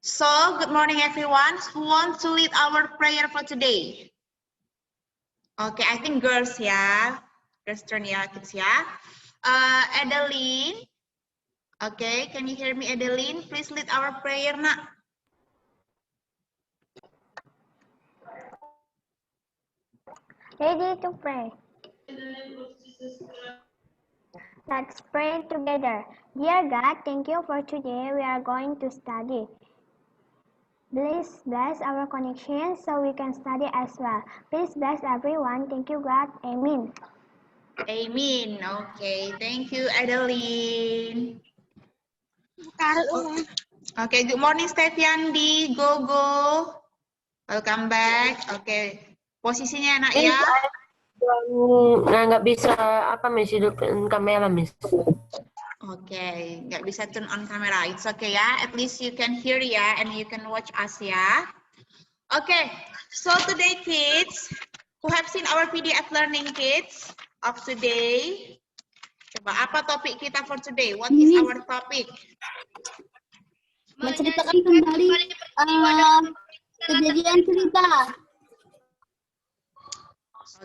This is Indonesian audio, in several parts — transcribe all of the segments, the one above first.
So, good morning everyone. Who wants to lead our prayer for today? Okay, I think girls ya. Girls turn ya, kids ya. Adeline. Okay, can you hear me, Adeline? Please lead our prayer, nak. Ready to pray. Let's pray together. Dear God, thank you for today we are going to study. Please bless our connection so we can study as well. Please bless everyone. Thank you, God. Amen. Amen. Okay, thank you, Adeline. Okay, good morning, Stefiandi. Go. Welcome back. Okay, posisinya anak ya. Nggak bisa apa Miss hidupin kamera Miss. Okay, nggak bisa turn on camera. It's okay ya. At least you can hear ya and you can watch us ya. Okay, so today kids, who have seen our PDF learning kids of today? Coba apa topik kita for today? What is our topic? Menceritakan kembali kejadian cerita.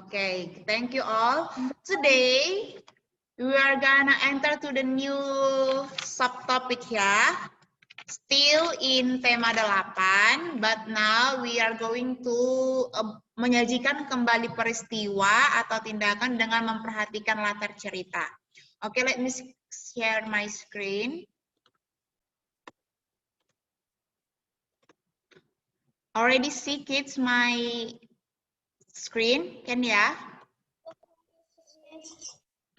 Okay, thank you all. Today, we are gonna enter to the new subtopic ya. Still in tema 8, but now we are going to menyajikan kembali peristiwa atau tindakan dengan memperhatikan latar cerita. Okay, let me share my screen. Already see kids my screen, can ya?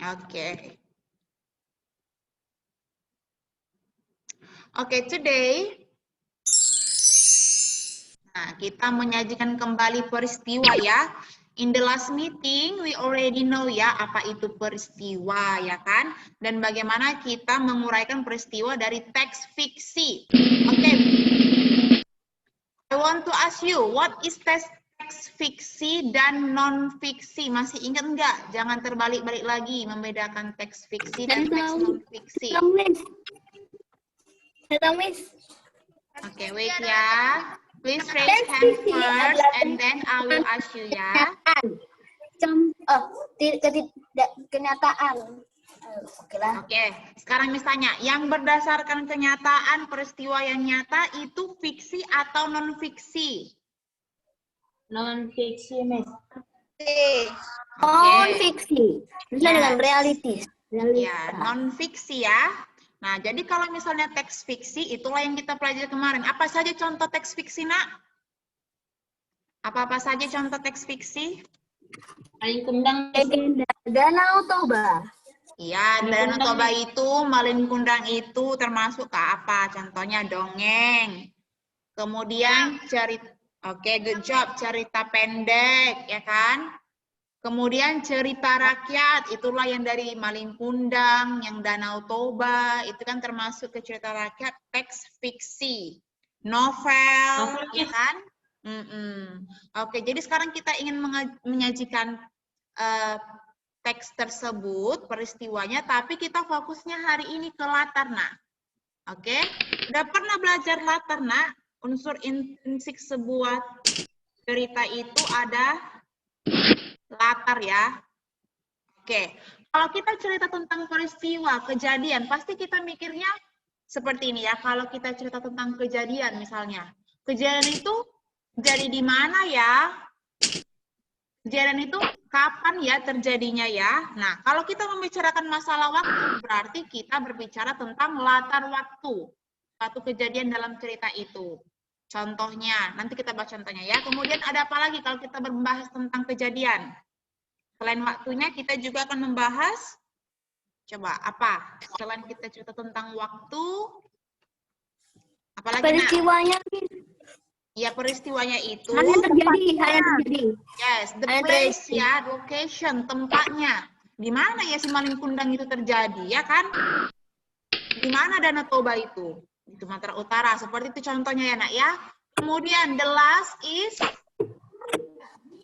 Okay. Okay, today, nah, kita menyajikan kembali peristiwa ya. In the last meeting, we already know ya apa itu peristiwa ya kan? Dan bagaimana kita menguraikan peristiwa dari teks fiksi. Okay. I want to ask you, what is teks fiksi dan non-fiksi? Masih ingat nggak? Jangan terbalik-balik lagi membedakan teks fiksi dan teks non-fiksi. Okay, wait ya. Please raise hand first and then I will ask you ya. Kenyataan. Oke, sekarang misalnya yang berdasarkan kenyataan peristiwa yang nyata itu fiksi atau non-fiksi? Non-fiksi, Miss. Non-fiksi. Bisa dengan realistis. Ya, non-fiksi ya. Nah, jadi kalau misalnya teks fiksi, itulah yang kita pelajari kemarin. Apa saja contoh teks fiksi, nak? Apa-apa saja contoh teks fiksi? Malin Kundang, Danau Toba. Iya, Danau Toba itu, Malin Kundang itu termasuk ke apa? Contohnya dongeng. Kemudian cerita, oke, good job, cerita pendek, ya kan? Kemudian cerita rakyat, itulah yang dari Malin Kundang, yang Danau Toba, itu kan termasuk ke cerita rakyat, teks fiksi. Novel, ya kan? Oke, jadi sekarang kita ingin menyajikan teks tersebut, peristiwanya, tapi kita fokusnya hari ini ke latar, nak. Oke, udah pernah belajar latar, nak? Unsur intrinsik sebuah cerita itu ada latar ya. Oke, kalau kita cerita tentang peristiwa, kejadian, pasti kita mikirnya seperti ini ya. Kalau kita cerita tentang kejadian misalnya, kejadian itu jadi di mana ya? Kejadian itu kapan ya terjadinya ya? Nah, kalau kita membicarakan masalah waktu, berarti kita berbicara tentang latar waktu. Suatu kejadian dalam cerita itu. Contohnya, nanti kita bahas contohnya ya. Kemudian ada apa lagi kalau kita membahas tentang kejadian? Selain waktunya, kita juga akan membahas, coba apa? Selain kita cerita tentang waktu, apalagi peristiwanya. Ya, peristiwanya itu. Hal yang terjadi. Yes, the place ya, location, tempatnya. Di mana ya si Malin Kundang itu terjadi, ya kan? Di mana Danau Toba itu? Di Sumatera Utara. Seperti itu contohnya ya, nak ya. Kemudian the last is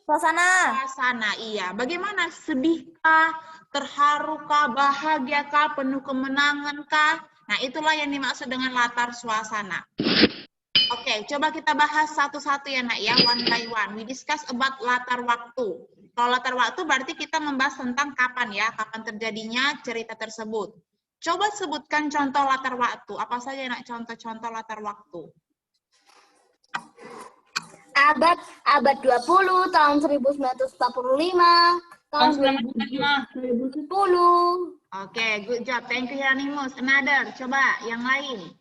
suasana, iya. Bagaimana? Sedihkah, terharukah, bahagiakah, penuh kemenangankah? Nah, itulah yang dimaksud dengan latar suasana. Oke, coba kita bahas satu-satu ya nak ya, one by one. We discuss about latar waktu. Kalau latar waktu berarti kita membahas tentang kapan ya, kapan terjadinya cerita tersebut. Coba sebutkan contoh latar waktu. Apa saja nak contoh-contoh latar waktu? Abad 20, tahun 1945, tahun 2010. Oke, good job. Thank you Hieronymus. Another, coba yang lain.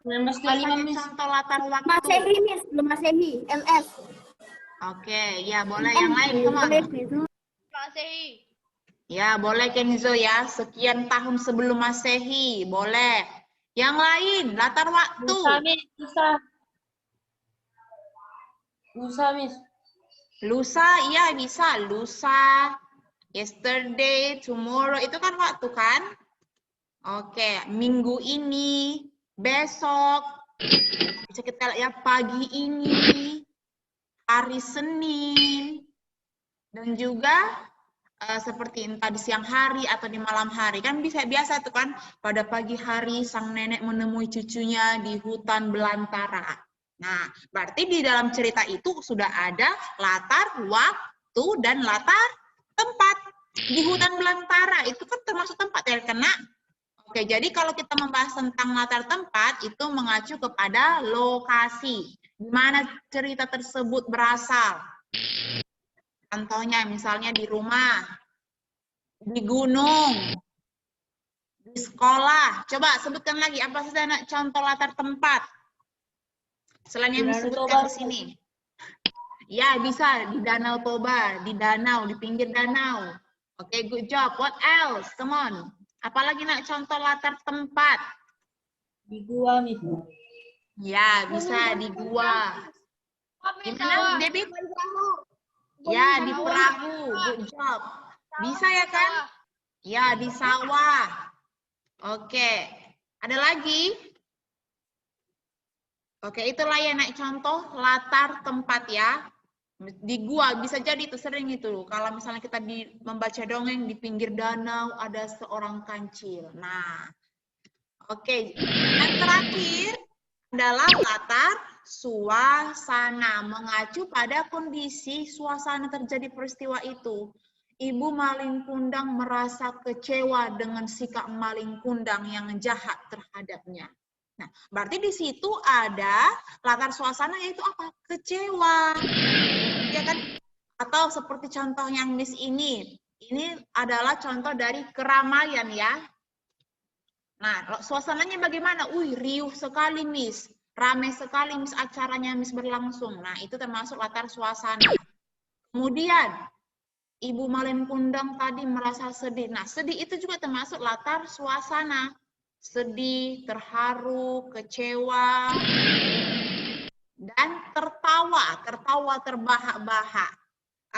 1945, Miss. Contoh latar waktu. Masehi, Miss. Belum Masehi. MS. Oke, ya boleh yang lain, come on. Ya, boleh Kenzo ya. Sekian tahun sebelum Masehi, boleh. Yang lain, latar waktu. Lusa, Miss. Lusa, Miss. Lusa, iya bisa. Lusa, yesterday, tomorrow, itu kan waktu kan? Oke, minggu ini, besok, bisa kita lihat ya pagi ini, hari Senin, dan juga seperti entah di siang hari atau di malam hari. Kan bisa biasa tuh kan, pada pagi hari sang nenek menemui cucunya di hutan belantara. Nah, berarti di dalam cerita itu sudah ada latar waktu dan latar tempat. Di hutan belantara itu kan termasuk tempat ya, karena oke, jadi kalau kita membahas tentang latar tempat itu mengacu kepada lokasi di mana cerita tersebut berasal. Contohnya misalnya di rumah, di gunung, di sekolah. Coba sebutkan lagi apa saja nak contoh latar tempat. Selain yang disebutkan di sini. Ya, bisa di Danau Toba, di danau, di pinggir danau. Oke, good job. What else? Come on. Apalagi nak contoh latar tempat? Di gua, Miss. Ya, bisa di gua. Di mana, David? Ya, di perahu. Good job. Bisa ya kan? Ya, di sawah. Oke. Ada lagi? Oke, itulah ya naik contoh latar tempat ya. Di gua bisa jadi itu sering itu. Kalau misalnya kita membaca dongeng di pinggir danau ada seorang kancil. Nah, oke. Yang terakhir adalah latar suasana, mengacu pada kondisi suasana terjadi peristiwa itu. Ibu Malin Kundang merasa kecewa dengan sikap Malin Kundang yang jahat terhadapnya. Nah, berarti di situ ada latar suasana yaitu apa? Kecewa. Ya kan? Atau seperti contoh yang Miss ini. Ini adalah contoh dari keramaian ya. Nah, suasananya bagaimana? Riuh sekali Miss. Ramai sekali Miss acaranya Miss berlangsung. Nah, itu termasuk latar suasana. Kemudian, Ibu Malin Kundang tadi merasa sedih. Nah, sedih itu juga termasuk latar suasana. Sedih, terharu, kecewa, dan tertawa terbahak-bahak.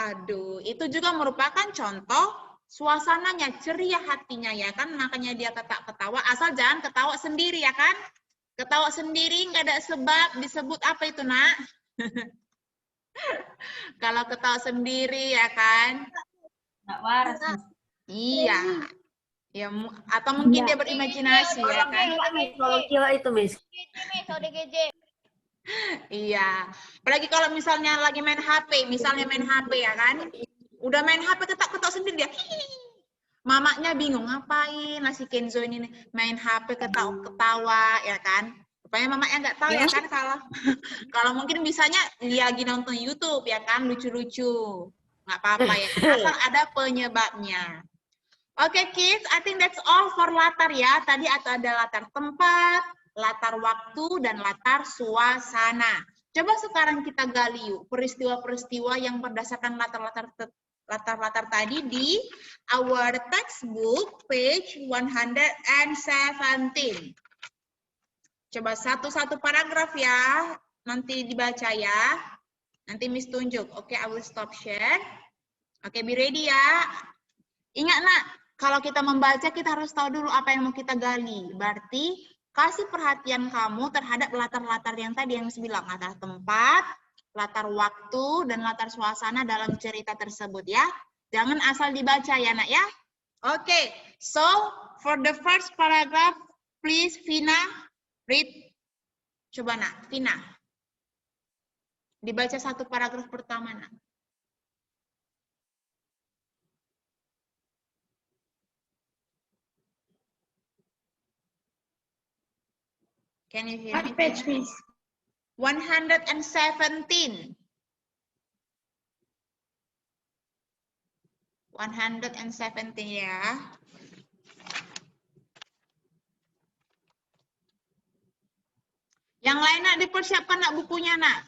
Aduh, itu juga merupakan contoh suasananya, ceria hatinya ya kan, makanya dia ketawa, asal jangan ketawa sendiri ya kan. Ketawa sendiri nggak ada sebab, disebut apa itu nak? Kalau ketawa sendiri ya kan. Nggak waras, Miss. Iya. Ya, atau mungkin dia berimajinasi ya kan. Kalau kira itu, Miss. Iya. Apalagi kalau misalnya lagi main HP, misalnya main HP ya kan. Udah main HP ketawa sendiri dia. Mamanya bingung ngapain si Kenzo ini main HP ketawa ya kan. Rupanya mamanya nggak tahu ya kan kalau mungkin bisanya dia lagi nonton YouTube ya kan, lucu-lucu. Nggak apa-apa ya. Asal ada penyebabnya. Oke, kids, I think that's all for latar ya. Tadi ada latar tempat, latar waktu, dan latar suasana. Coba sekarang kita gali yuk peristiwa-peristiwa yang berdasarkan latar-latar tadi di our textbook page 117. Coba satu-satu paragraf ya, nanti dibaca ya. Nanti Miss tunjuk. Oke, I will stop share. Oke, be ready ya. Ingat nak, kalau kita membaca kita harus tahu dulu apa yang mau kita gali. Berarti kasih perhatian kamu terhadap latar-latar yang tadi yang saya bilang. Latar tempat, latar waktu, dan latar suasana dalam cerita tersebut ya. Jangan asal dibaca ya nak ya. Oke, so for the first paragraph, please Vina, read. Coba nak, Vina. Dibaca satu paragraf pertama nak. Can you hear me? What page, Miss? 117. 117 ya. Yang lain nak dipersiapkan nak bukunya nak.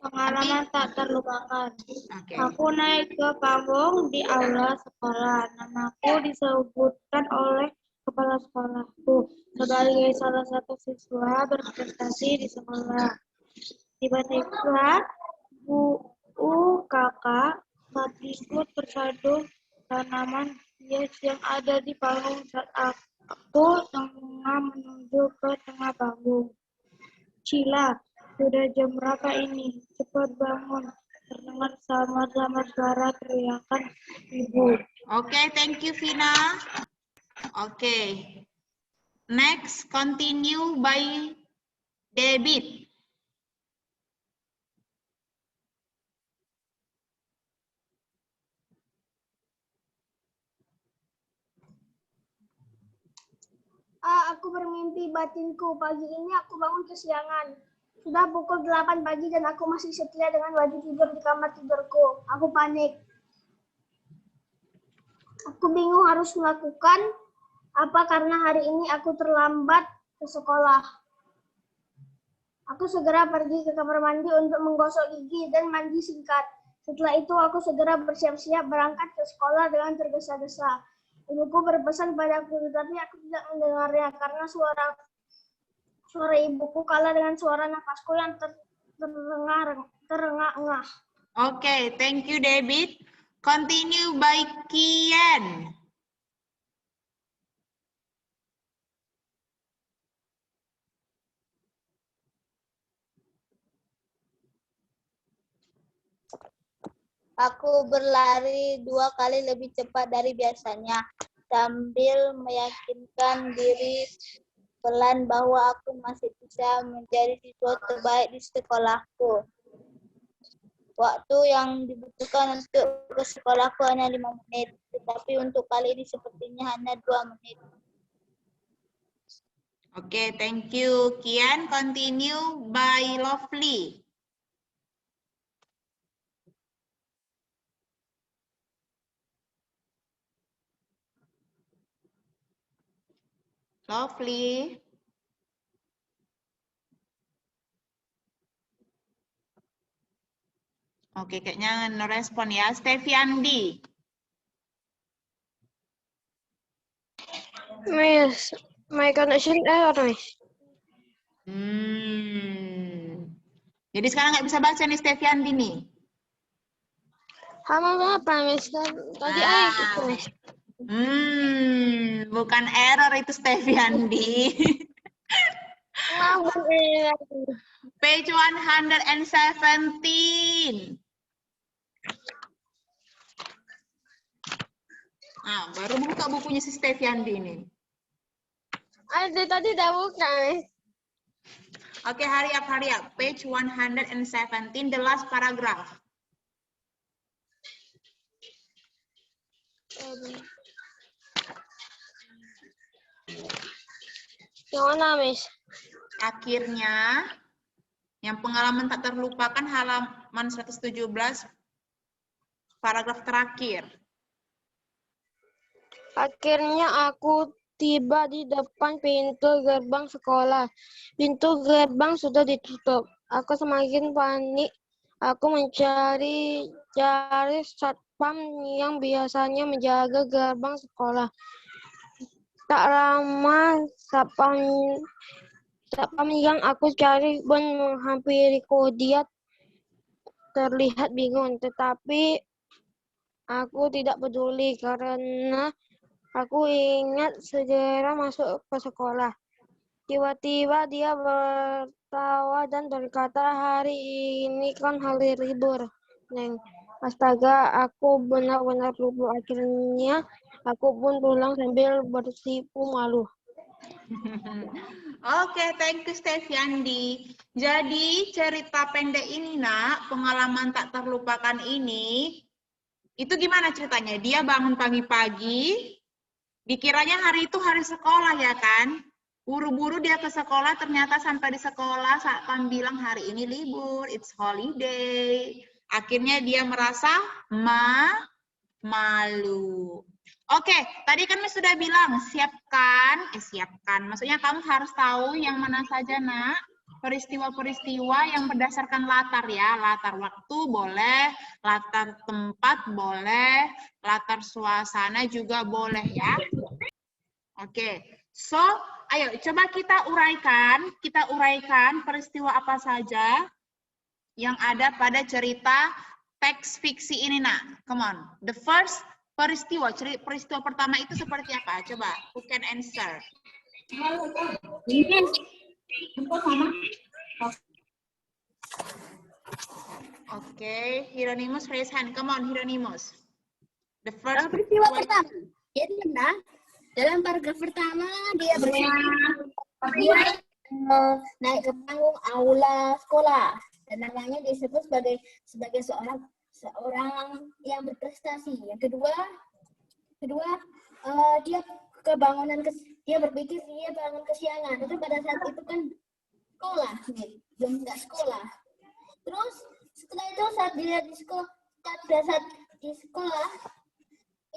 Pengalaman tak terlupakan. Oke. Aku naik ke panggung di aula sekolah. Namaku disebutkan oleh kepala sekolahku sebagai salah satu siswa berprestasi di sekolah. Tiba-tiba Bu kakak ikut bersatu tanaman hias yang ada di panggung saat aku tengah menuju ke tengah panggung. Cila, sudah jam berapa ini? Cepat bangun. Terdengar sama-sama suara teriakan ibu. Oke, thank you Vina. Oke. Next, continue by David. Aku bermimpi batinku. Pagi ini aku bangun kesiangan. Sudah pukul 8 pagi dan aku masih setia dengan baju tidur di kamar tidurku. Aku panik. Aku bingung harus melakukan apa karena hari ini aku terlambat ke sekolah. Aku segera pergi ke kamar mandi untuk menggosok gigi dan mandi singkat. Setelah itu aku segera bersiap-siap berangkat ke sekolah dengan tergesa-gesa. Ibuku berpesan padaku, tetapi aku tidak mendengarnya karena suara ibuku kalah dengan suara nafasku yang terengah-engah. Oke, thank you David. Continue by Kian. Aku berlari 2 kali lebih cepat dari biasanya, sambil meyakinkan diri pelan bahwa aku masih bisa menjadi siswa terbaik di sekolahku. Waktu yang dibutuhkan untuk ke sekolahku hanya 5 menit, tetapi untuk kali ini sepertinya hanya 2 menit. Oke, thank you Kian. Continue by Lovely. Lovely. Oke, kayaknya no respon ya. Steviandi. Miss, my connection error, Miss. Jadi sekarang nggak bisa baca nih Steviandi nih. Hama apa, Miss? Tadi gitu, Miss. Bukan error itu Steviandi. Page 117. Nah, baru buka bukunya si Steviandi ini. Ada tadi udah buka, Miss. Oke, hurry up. Page 117, the last paragraph. Yang mana, Miss? Akhirnya, yang pengalaman tak terlupakan halaman 117, paragraf terakhir. Akhirnya aku tiba di depan pintu gerbang sekolah. Pintu gerbang sudah ditutup. Aku semakin panik. Aku mencari satpam yang biasanya menjaga gerbang sekolah. Tak lama satpam yang aku cari pun menghampiriku. Dia terlihat bingung, tetapi aku tidak peduli karena aku ingat segera masuk ke sekolah. Tiba-tiba dia tertawa dan berkata, hari ini kan hari libur, Neng. Astaga, aku benar-benar lupa. Akhirnya aku pun pulang sambil bersipu malu. Oke, thank you Steviandi. Jadi cerita pendek ini nak, pengalaman tak terlupakan ini, itu gimana ceritanya? Dia bangun pagi-pagi, dikiranya hari itu hari sekolah ya kan? Buru-buru dia ke sekolah, ternyata sampai di sekolah Satpam bilang hari ini libur, it's holiday. Akhirnya dia merasa malu. Oke, tadi kan sudah bilang siapkan. Maksudnya kamu harus tahu yang mana saja nak, peristiwa-peristiwa yang berdasarkan latar ya. Latar waktu boleh, latar tempat boleh, latar suasana juga boleh ya. Oke, so ayo coba kita uraikan peristiwa apa saja yang ada pada cerita teks fiksi ini nak. Come on, the first peristiwa pertama itu seperti apa? Coba, who can answer? Oke, Hieronymus raise hand. Come on, Hieronymus. The first peristiwa pertama. Jadi nah, dalam paragraf pertama dia naik ke panggung aula sekolah dan namanya disebut sebagai seorang yang berprestasi. Yang kedua dia berpikir dia bangun kesiangan. Itu pada saat itu kan sekolah, belum nggak sekolah. Terus setelah itu saat dia di sekolah,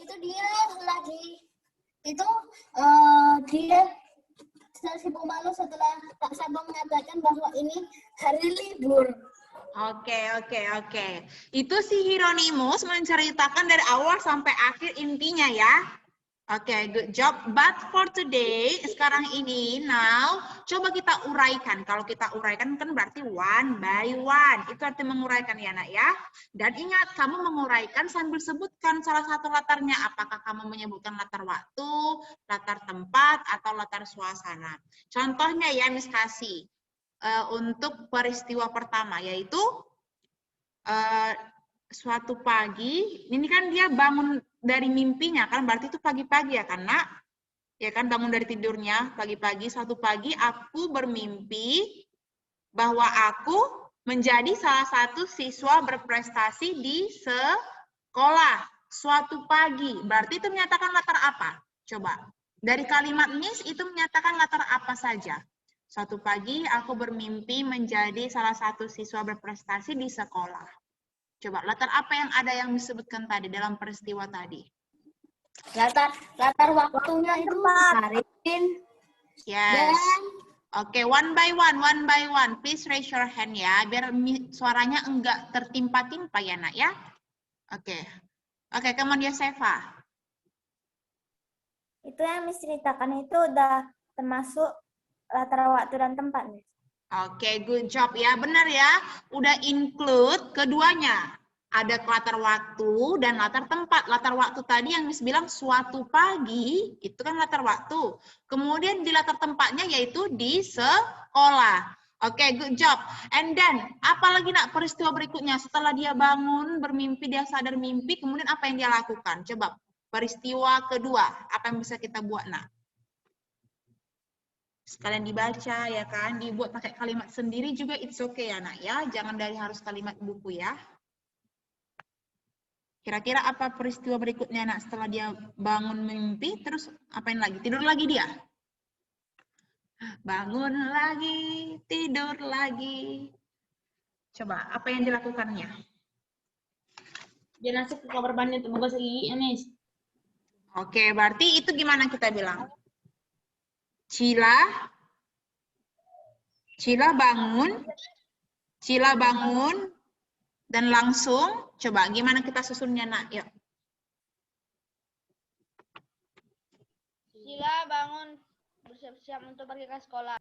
itu dia sibuk malu setelah Pak Sabang mengatakan bahwa ini hari libur. Oke. Itu si Hieronymus menceritakan dari awal sampai akhir intinya ya. Oke, good job. But for today, sekarang ini, now, coba kita uraikan. Kalau kita uraikan kan berarti one by one. Itu arti menguraikan ya nak ya. Dan ingat, kamu menguraikan sambil sebutkan salah satu latarnya. Apakah kamu menyebutkan latar waktu, latar tempat, atau latar suasana. Contohnya ya, Miss kasih. Untuk peristiwa pertama, yaitu suatu pagi, ini kan dia bangun dari mimpinya, kan berarti itu pagi-pagi ya kan nak? Ya kan, bangun dari tidurnya pagi-pagi, suatu pagi aku bermimpi bahwa aku menjadi salah satu siswa berprestasi di sekolah. Suatu pagi, berarti itu menyatakan latar apa? Coba, dari kalimat Miss itu menyatakan latar apa saja? Suatu pagi aku bermimpi menjadi salah satu siswa berprestasi di sekolah. Coba, latar apa yang ada yang disebutkan tadi dalam peristiwa tadi? Latar waktunya itu kemarin. Yes. Oke, one by one. Please raise your hand ya, biar suaranya enggak tertimpa-timpa ya nak ya. Oke, kemudian Seva. Itu yang Miss ceritakan itu udah termasuk latar waktu dan tempat, Miss. Oke, good job ya, benar ya. Udah include keduanya. Ada latar waktu dan latar tempat. Latar waktu tadi yang Miss bilang suatu pagi, itu kan latar waktu. Kemudian di latar tempatnya yaitu di sekolah. Oke, good job. And then, apalagi nak peristiwa berikutnya? Setelah dia bangun, bermimpi, dia sadar mimpi, kemudian apa yang dia lakukan? Coba, peristiwa kedua, apa yang bisa kita buat nak? Sekalian dibaca ya kan, dibuat pakai kalimat sendiri juga it's okay ya nak ya, jangan dari harus kalimat buku ya. Kira-kira apa peristiwa berikutnya nak setelah dia bangun mimpi, terus apain lagi? Tidur lagi dia? Bangun lagi, tidur lagi. Coba, apa yang dilakukannya? Dia masuk ke kamar mandi untuk menggosok giginya, Miss. Oke, berarti itu gimana kita bilang? Cila bangun, dan langsung, coba gimana kita susunnya nak? Yuk. Cila bangun bersiap-siap untuk pergi ke sekolah.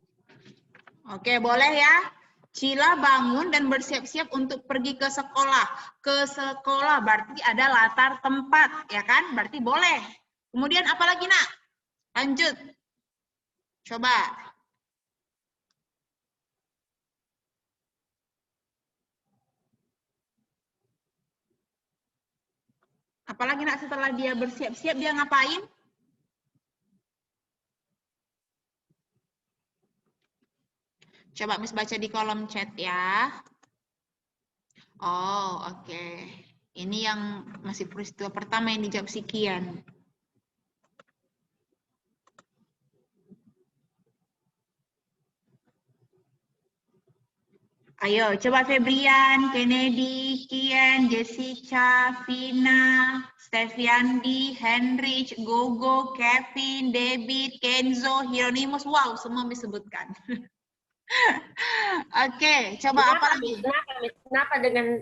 Oke, boleh ya. Cila bangun dan bersiap-siap untuk pergi ke sekolah. Ke sekolah berarti ada latar tempat, ya kan? Berarti boleh. Kemudian apa lagi nak? Lanjut. Coba. Apalagi nak setelah dia bersiap-siap dia ngapain? Coba Miss baca di kolom chat ya. Oh, oke. Ini yang masih peristiwa pertama yang dijawab si Kian. Ayo, coba Febrian, Kennedy, Kian, Jessica, Vina, Steviandi, Henrich, Gogo, Kevin, David, Kenzo, Hieronymus. Wow, semua disebutkan. Oke, coba apa lagi? Kenapa dengan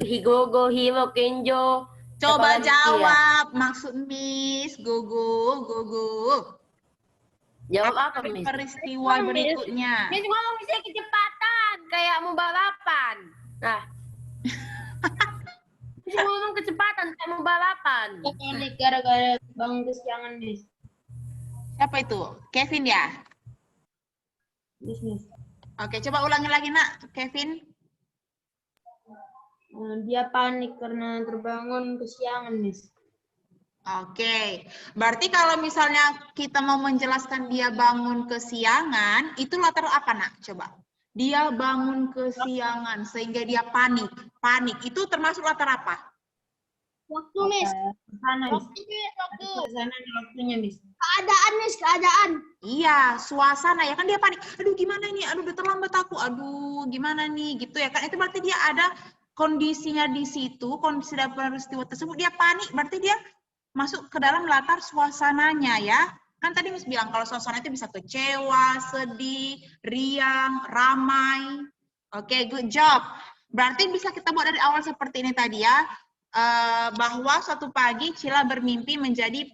Higogo, Hiro, Kenjo? Coba siapa lagi jawab maksud Miss Gogo. Jawab apa, Apa Miss? peristiwa berikutnya? Miss ngomong bisa kecepatan, kayak mau balapan. Nah. Miss ngomong kecepatan, kayak mau balapan. Ini gara-gara bangun kesiangan, Miss. Siapa itu? Kevin ya? Miss. Oke, coba ulangi lagi nak, Kevin. Dia panik karena terbangun kesiangan, Miss. Oke, berarti kalau misalnya kita mau menjelaskan dia bangun kesiangan, itu latar apa nak? Coba. Dia bangun kesiangan sehingga dia panik. Panik itu termasuk latar apa? Waktu, Miss. Sana, Miss. Waktu. Sana ada waktunya, Miss. Keadaan, Miss. Keadaan. Iya, suasana ya kan dia panik. Aduh gimana nih? Aduh udah terlambat aku. Aduh gimana nih? Gitu ya kan? Itu berarti dia ada kondisinya di situ, kondisi dalam peristiwa tersebut dia panik. Berarti dia masuk ke dalam latar suasananya ya. Kan tadi Miss bilang kalau suasana itu bisa kecewa, sedih, riang, ramai. Oke, good job. Berarti bisa kita buat dari awal seperti ini tadi ya. Bahwa suatu pagi Cila bermimpi menjadi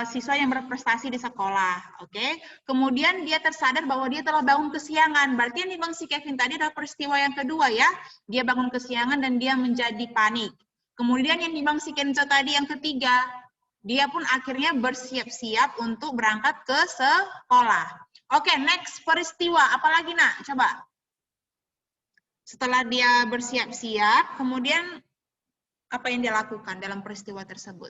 siswa yang berprestasi di sekolah, oke? Kemudian dia tersadar bahwa dia telah bangun kesiangan. Berarti yang dibilang si Kevin tadi adalah peristiwa yang kedua ya. Dia bangun kesiangan dan dia menjadi panik. Kemudian yang dibilang si Kenzo tadi yang ketiga, dia pun akhirnya bersiap-siap untuk berangkat ke sekolah. Oke, next peristiwa. Apalagi nak? Coba. Setelah dia bersiap-siap, kemudian apa yang dia lakukan dalam peristiwa tersebut?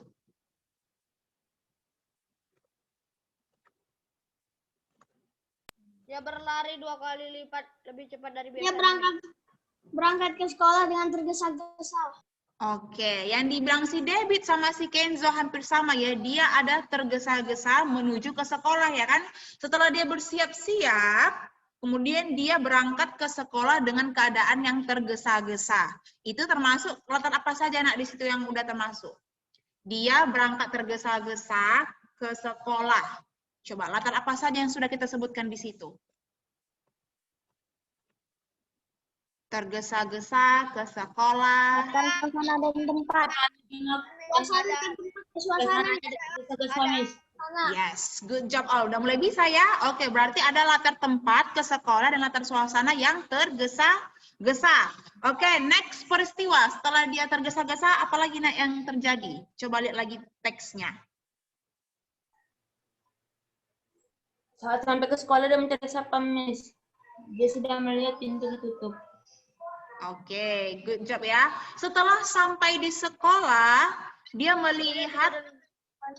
Dia berlari 2 kali lipat lebih cepat dari biasanya. Dia berangkat ke sekolah dengan tergesa-gesa. Oke, yang dibilang si David sama si Kenzo hampir sama ya. Dia ada tergesa-gesa menuju ke sekolah ya kan. Setelah dia bersiap-siap, kemudian dia berangkat ke sekolah dengan keadaan yang tergesa-gesa. Itu termasuk latar apa saja nak di situ yang udah termasuk? Dia berangkat tergesa-gesa ke sekolah. Coba latar apa saja yang sudah kita sebutkan di situ? Tergesa-gesa ke sekolah. Suasana dan tempat. Suasana. Yes, good job. Oh, udah mulai bisa ya. Oke, berarti ada latar tempat ke sekolah dan latar suasana yang tergesa-gesa. Oke, next peristiwa. Setelah dia tergesa-gesa, apalagi yang terjadi? Coba lihat lagi teksnya. Saat sampai ke sekolah dia mencari satpam, Miss. Dia sudah melihat pintu ditutup. Oke, good job ya. Setelah sampai di sekolah, dia melihat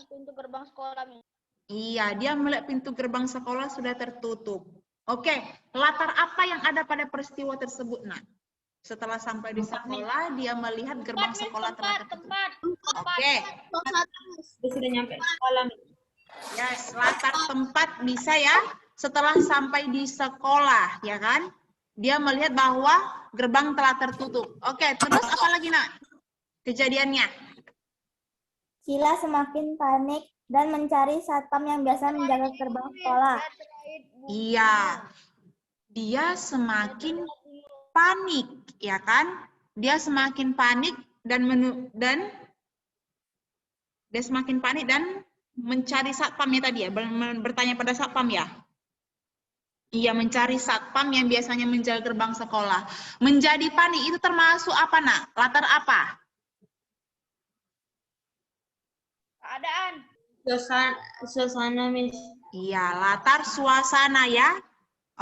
Pintu gerbang sekolah, Miss. iya, dia melihat pintu gerbang sekolah sudah tertutup. Oke, latar apa yang ada pada peristiwa tersebut, Nak? Setelah sampai di sekolah, dia melihat gerbang sekolah telah tertutup. Oke. Dia sudah nyampe sekolah, Miss. Yes, latar tempat bisa ya. Setelah sampai di sekolah, ya kan? Dia melihat bahwa gerbang telah tertutup. Oke, terus apa lagi, Nak? Kejadiannya. Cila semakin panik dan mencari satpam yang biasa menjaga gerbang sekolah. Iya. Dia semakin panik, ya kan? Dia semakin panik dan dia semakin panik dan mencari satpam ya tadi ya, bertanya pada satpam ya. Iya, mencari satpam yang biasanya menjaga gerbang sekolah. Menjadi panik itu termasuk apa, Nak? Latar apa? Keadaan. Suasana, Miss. Iya, latar suasana ya.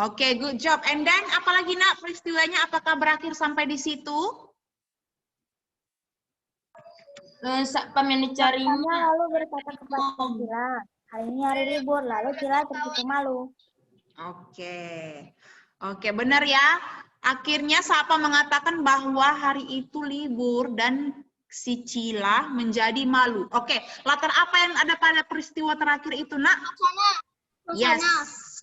Oke, good job. And then, apalagi Nak peristiwanya? Apakah berakhir sampai di situ? Satpam yang dicarinya. Satpamnya lalu berkata kepada Cila, hari ini hari libur, lalu Cila tertutup malu. Oke. Oke, benar ya. Akhirnya Sapa mengatakan bahwa hari itu libur dan si Cila menjadi malu. Oke, latar apa yang ada pada peristiwa terakhir itu, Nak? Yes,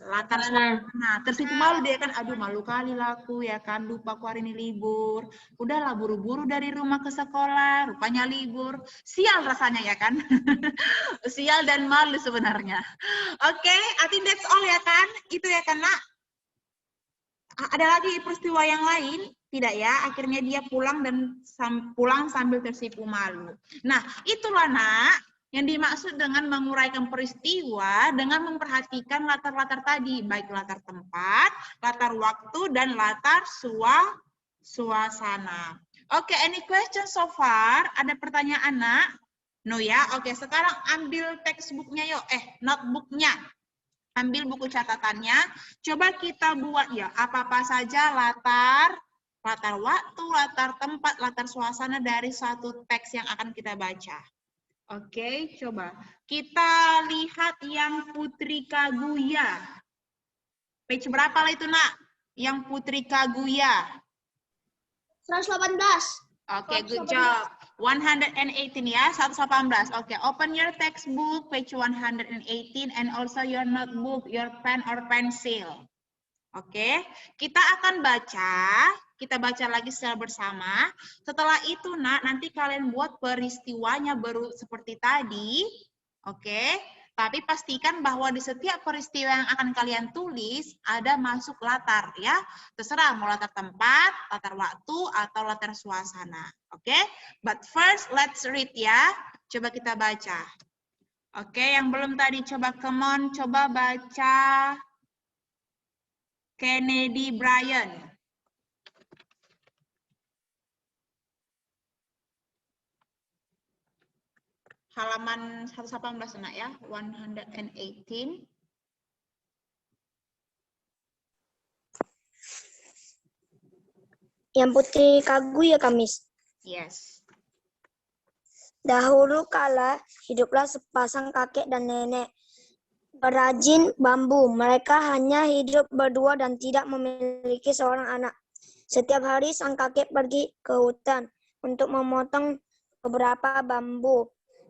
latar suasana. Tersipu malu dia kan, aduh malu kali lah aku ya kan, lupa aku hari ini libur. Udahlah buru-buru dari rumah ke sekolah, rupanya libur. Sial rasanya ya kan. Sial dan malu sebenarnya. Oke, I think that's all ya kan? Itu ya kan, Nak? Ada lagi peristiwa yang lain? Tidak ya, akhirnya dia pulang dan pulang sambil tersipu malu. Nah, itulah Nak, yang dimaksud dengan menguraikan peristiwa dengan memperhatikan latar-latar tadi, baik latar tempat, latar waktu, dan latar suasana. Oke, any question so far? Ada pertanyaan, Nak? No ya? Oke, sekarang ambil textbooknya yuk, notebooknya. Ambil buku catatannya, coba kita buat ya, apa-apa saja latar waktu, latar tempat, latar suasana dari satu teks yang akan kita baca. Oke, coba. Kita lihat yang Putri Kaguya. Page berapa lah itu, Nak? Yang Putri Kaguya. 118. Oke, good job. 118 ya, 118. Oke, open your textbook, page 118, and also your notebook, your pen or pencil. Oke, kita akan baca, kita baca lagi secara bersama. Setelah itu, Nak, nanti kalian buat peristiwanya baru seperti tadi. Oke, tapi pastikan bahwa di setiap peristiwa yang akan kalian tulis, ada masuk latar ya. Terserah mau latar tempat, latar waktu, atau latar suasana. Oke, but first let's read ya. Coba kita baca. Oke, yang belum tadi coba come on, coba baca Kennedy Bryan. Halaman 118, Nak ya, 118. Yang Putri Kaguya, Kamis. Yes. Dahulu kala hiduplah sepasang kakek dan nenek perajin bambu. Mereka hanya hidup berdua dan tidak memiliki seorang anak. Setiap hari sang kakek pergi ke hutan untuk memotong beberapa bambu.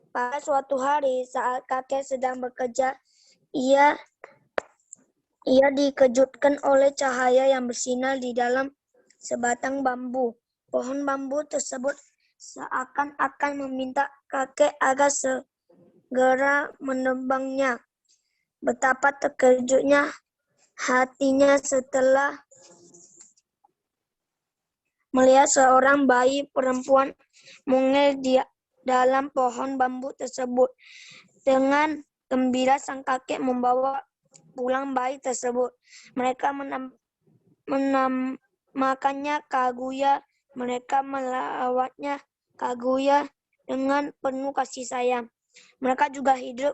Pada suatu hari saat kakek sedang bekerja, ia dikejutkan oleh cahaya yang bersinar di dalam sebatang bambu. Pohon bambu tersebut seakan-akan meminta kakek agar segera menebangnya. Betapa terkejutnya hatinya setelah melihat seorang bayi perempuan mungil di dalam pohon bambu tersebut. Dengan gembira sang kakek membawa pulang bayi tersebut. Mereka menamakannya Kaguya. Mereka melawatnya Kaguya dengan penuh kasih sayang. Mereka juga hidup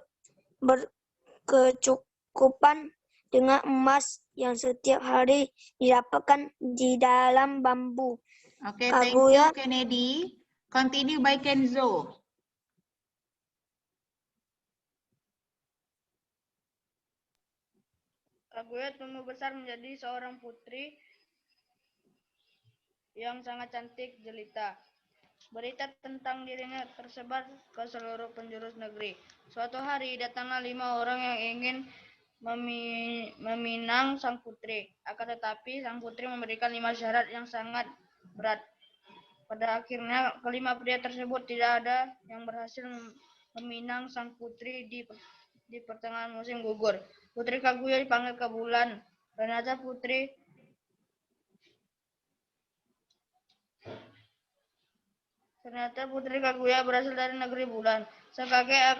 berkecukupan dengan emas yang setiap hari didapatkan di dalam bambu. Oke, thank you Kennedy. Continue by Kenzo. Kaguya tumbuh besar menjadi seorang putri yang sangat cantik jelita. Berita tentang dirinya tersebar ke seluruh penjuru negeri. Suatu hari datanglah 5 orang yang ingin meminang sang putri. Akan tetapi sang putri memberikan 5 syarat yang sangat berat. Pada akhirnya kelima pria tersebut tidak ada yang berhasil meminang sang putri di pertengahan musim gugur. Putri Kaguya dipanggil ke bulan. Ternyata Putri Kaguya berasal dari negeri bulan. Sang kakek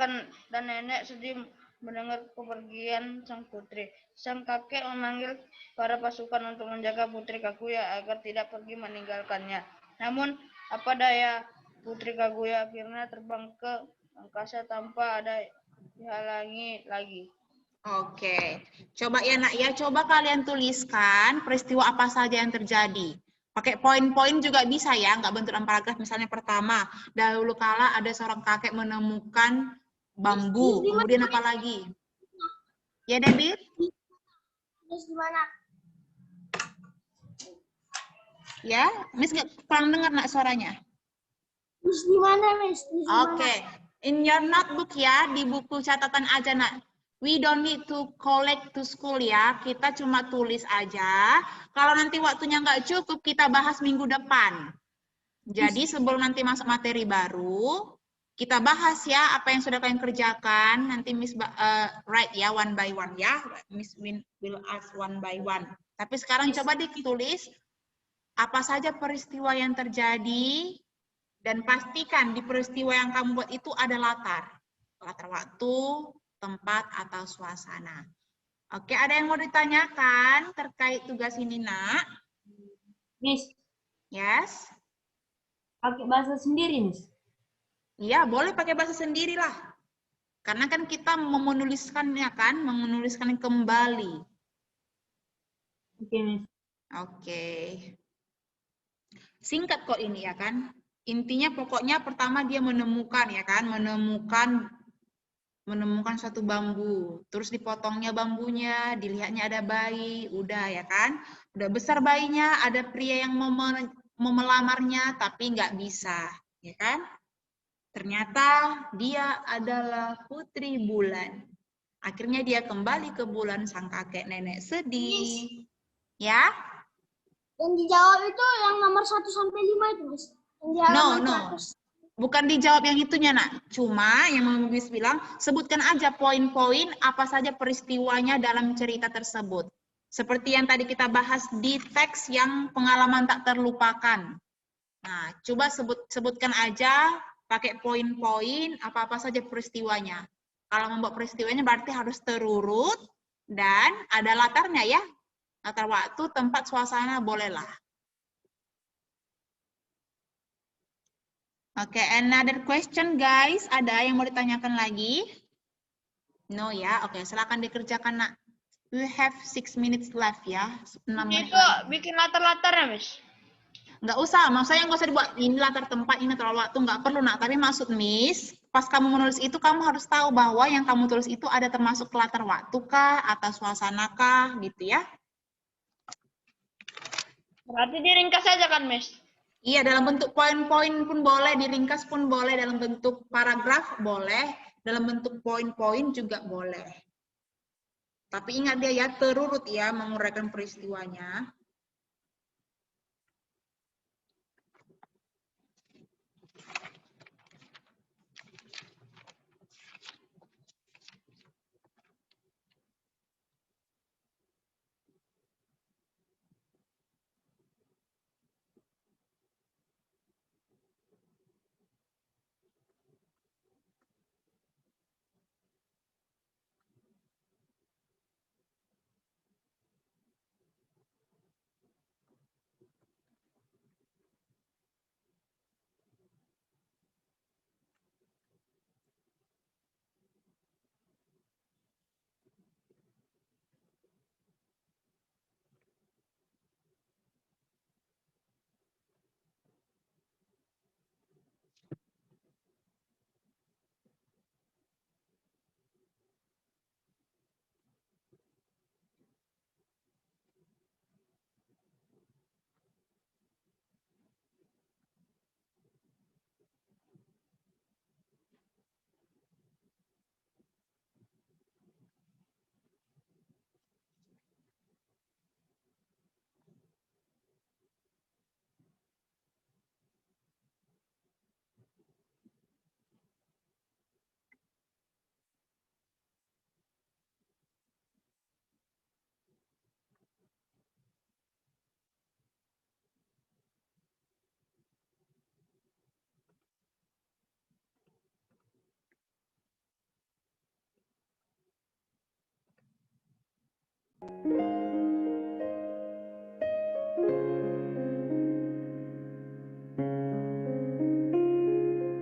dan nenek sedih mendengar kepergian sang putri. Sang kakek memanggil para pasukan untuk menjaga Putri Kaguya agar tidak pergi meninggalkannya. Namun, apa daya, Putri Kaguya akhirnya terbang ke angkasa tanpa ada dihalangi lagi. Oke, coba ya Nak ya, coba kalian tuliskan peristiwa apa saja yang terjadi. Pakai poin-poin juga bisa ya, nggak bentuk dalam paragraf. Misalnya pertama, dahulu kala ada seorang kakek menemukan bambu. Kemudian apa lagi? Ya David? Terus gimana? Ya, Miss nggak kurang dengar nak suaranya. Miss di mana, Miss? Miss di mana? Oke, in your notebook ya, di buku catatan aja nak. We don't need to collect to school ya, kita cuma tulis aja. Kalau nanti waktunya nggak cukup, kita bahas minggu depan. Jadi sebelum nanti masuk materi baru, kita bahas ya apa yang sudah kalian kerjakan. Nanti Miss write ya one by one ya. Miss will ask one by one. Tapi sekarang coba ditulis apa saja peristiwa yang terjadi dan pastikan di peristiwa yang kamu buat itu ada latar waktu, tempat atau suasana. Oke, ada yang mau ditanyakan terkait tugas ini, Nak? Miss, Yes. pakai bahasa sendiri, Miss. Iya, boleh pakai bahasa sendiri lah. Karena kan kita mau menuliskannya kan, menuliskan kembali. Oke, Miss. Oke. Singkat kok ini ya kan. Intinya pokoknya pertama dia menemukan ya kan, menemukan suatu bambu. Terus dipotongnya bambunya, dilihatnya ada bayi, udah ya kan. Udah besar bayinya, ada pria yang mau melamarnya tapi nggak bisa, ya kan? Ternyata dia adalah putri bulan. Akhirnya dia kembali ke bulan, sang kakek nenek sedih. Ya? Yang dijawab itu yang nomor 1 sampai 5 itu, Miss. Yang di halaman No. 100. Bukan dijawab yang itunya, Nak. Cuma yang mau Miss bilang, sebutkan aja poin-poin apa saja peristiwanya dalam cerita tersebut. Seperti yang tadi kita bahas di teks yang pengalaman tak terlupakan. Nah, coba sebutkan aja pakai poin-poin apa-apa saja peristiwanya. Kalau membuat peristiwanya berarti harus terurut dan ada latarnya ya. Latar waktu, tempat, suasana bolehlah. Oke, another question guys. Ada yang mau ditanyakan lagi? No ya. Oke, silakan dikerjakan nak. We have 6 minutes left ya. 6 menit Itu lagi. bikin latar-latarnya, Miss. Nggak usah, maksudnya nggak usah dibuat ini latar tempat, ini terlalu waktu, nggak perlu nak. Tapi maksud Miss, pas kamu menulis itu kamu harus tahu bahwa yang kamu tulis itu ada termasuk latar waktu kah, atau suasana kah, gitu ya. Berarti diringkas aja kan, Miss? Iya, dalam bentuk poin-poin pun boleh, diringkas pun boleh, dalam bentuk paragraf boleh, dalam bentuk poin-poin juga boleh. Tapi ingat dia ya, terurut ya, menguraikan peristiwanya.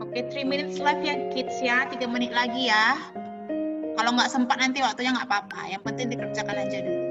Oke, 3 minutes left ya kids ya, 3 menit lagi ya. Kalau nggak sempat nanti waktunya nggak apa-apa, yang penting dikerjakan aja dulu.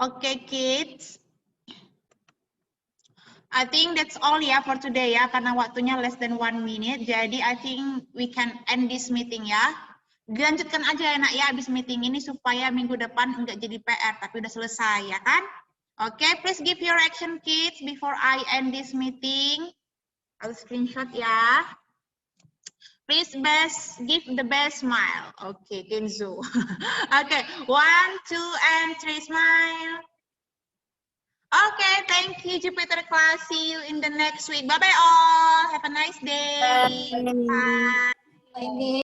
Okay, kids. I think that's all ya for today ya, karena waktunya less than 1 minute. Jadi I think we can end this meeting ya. Dilanjutkan aja ya nak ya abis meeting ini supaya minggu depan enggak jadi PR tapi udah selesai ya kan? Oke, please give your action kids before I end this meeting. I'll screenshot ya. Please give the best smile. Oke, Kenzo. Oke, 1, 2, and 3 smile. Okay, thank you, Jupiter class. See you in the next week. Bye-bye all. Have a nice day. Bye.